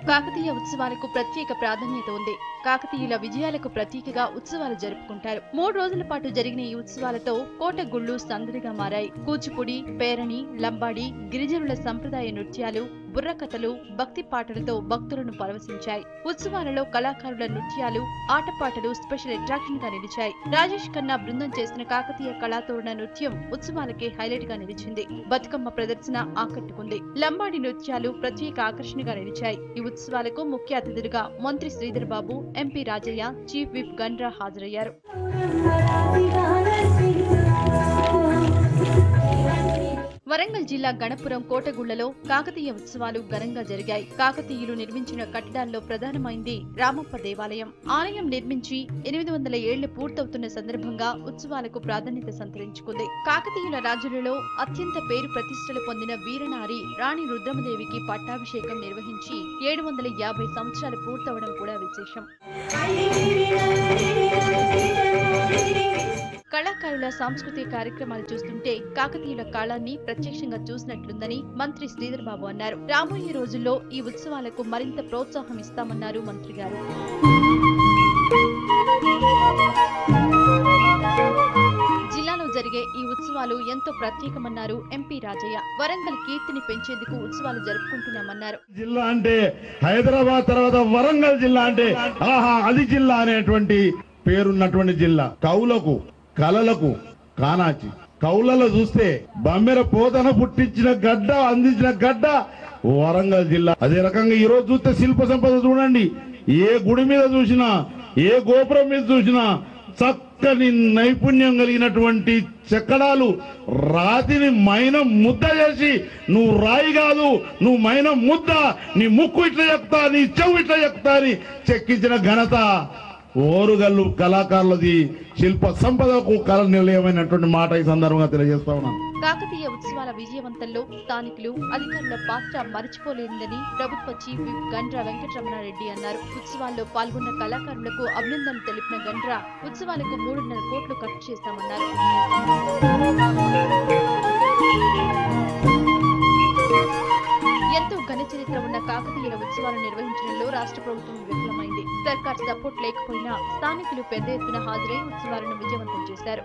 కాకతీయ ఉత్సవాలకు ప్రత్యేక ప్రాధాన్యత ఉంది. కాకతీయుల విజయాలకు ప్రతీకగా ఉత్సవాలు జరుపుకుంటారు. 3 రోజుల పాటు జరిగిన ఈ ఉత్సవాలతో కోట గుళ్ళు సందడిగా మారాయి. కూచిపూడి, పేరణి, లంబాడి, గిరిజనుల సంప్రదాయ నృత్యాలు, బుర్రకథలు, భక్తి పాటలతో భక్తులను పరవశించాయి. ఉత్సవాలలో కళాకారుల నృత్యాలు, ఆటపాటలు స్పెషల్ అట్రాక్షన్ గా నిలిచాయి. రాజేష్ ఖన్నా బృందం చేసిన కాకతీయ కళాతోరణ నృత్యం ఉత్సవాలకే హైలైట్ గా నిలిచింది. బతుకమ్మ ప్రదర్శన ఆకట్టుకుంది. లంబాడి నృత్యాలు ప్రత్యేక ఆకర్షణగా నిలిచాయి. ఈ ఉత్సవాలకు ముఖ్య అతిథులుగా మంత్రి Sridhar Babu, MP Rajaiah, chief whip Gandra హాజరయ్యారు. వరంగల్ జిల్లా గణపురం కోటగుళ్లలో కాకతీయ ఉత్సవాలు ఘనంగా జరిగాయి. కాకతీయులు నిర్మించిన కట్టడాల్లో ప్రధానమైంది రామప్ప దేవాలయం. ఆలయం నిర్మించి 800 ఏళ్లు పూర్తవుతున్న సందర్భంగా ఉత్సవాలకు ప్రాధాన్యత సంతరించుకుంది. కాకతీయుల రాజులలో అత్యంత పేరు ప్రతిష్టలు పొందిన వీరనారి రాణి రుద్రమదేవికి పట్టాభిషేకం నిర్వహించి 750 సంవత్సరాలు పూర్తవడం కూడా విశేషం. కళాకారుల సాంస్కృతిక కార్యక్రమాలు చూస్తుంటే కాకతీయుల కాలాన్ని ప్రత్యక్షంగా చూసినట్లుందని మంత్రి శ్రీధర్ బాబు అన్నారు. రాబోయే రోజుల్లో ఈ ఉత్సవాలకు మరింత ప్రోత్సాహం ఇస్తామన్నారు మంత్రి గారు. జిల్లాలో జరిగే ఈ ఉత్సవాలు ఎంతో ప్రత్యేకమన్నారు ఎంపీ రాజయ్య. వరంగల్ కీర్తిని పెంచేందుకు ఉత్సవాలు జరుపుకుంటున్నామన్నారు. జిల్లా అంటే హైదరాబాద్ తర్వాత వరంగల్ జిల్లా అంటే అది జిల్లా అనేటువంటి పేరున్నటువంటి జిల్లా. కవులకు, కళలకు కానాచి. కవులలో చూస్తే బమ్మెర పోతన పుట్టించిన గడ్డ, అందించిన గడ్డ వరంగల్ జిల్లా. అదే రకంగా ఈ రోజు చూస్తే శిల్ప సంపద చూడండి. ఏ గుడి మీద చూసినా, ఏ గోపురం మీద చూసినా చక్కని నైపుణ్యం కలిగినటువంటి చెక్కడాలు, రాతిని మైనం ముద్ద చేసి, నువ్వు రాయి కాదు, నువ్వు మైనం ముద్ద, నీ ముక్కు ఇట్లా చెప్తా, నీ చెవు ఇట్లా చెప్తా అని చెక్కించిన ఘనత ఓరుగల్లు కళాకారులది. శిల్ప సంపదకు కళ నిలయమైనటువంటి మాట ఈ సందర్భంగా తెలియజేస్తా ఉన్నాను. కాకతీయ ఉత్సవాల విజయవంతంలో స్థానికులు, అధికారుల పాత్ర మరిచిపోలేనిదని ప్రభుత్వ చీఫ్ విప్ గండ్రా వెంకటరమణారెడ్డి అన్నారు. ఉత్సవాల్లో పాల్గొన్న కళాకారులకు అభినందనలు తెలిపిన గండ్రా ఉత్సవాలకు 3.5 కోట్లు ఖర్చు చేశామన్నారు. ఎంతో ఘన చరిత్ర ఉన్న కాకతీయుల ఉత్సవాలు నిర్వహించడంలో రాష్ట్ర ప్రభుత్వం విఫలమైంది. సర్కార్ సపోర్ట్ లేకపోయినా స్థానికులు పెద్ద ఎత్తున హాజరై ఉత్సవాలను విజయవంతం చేశారు.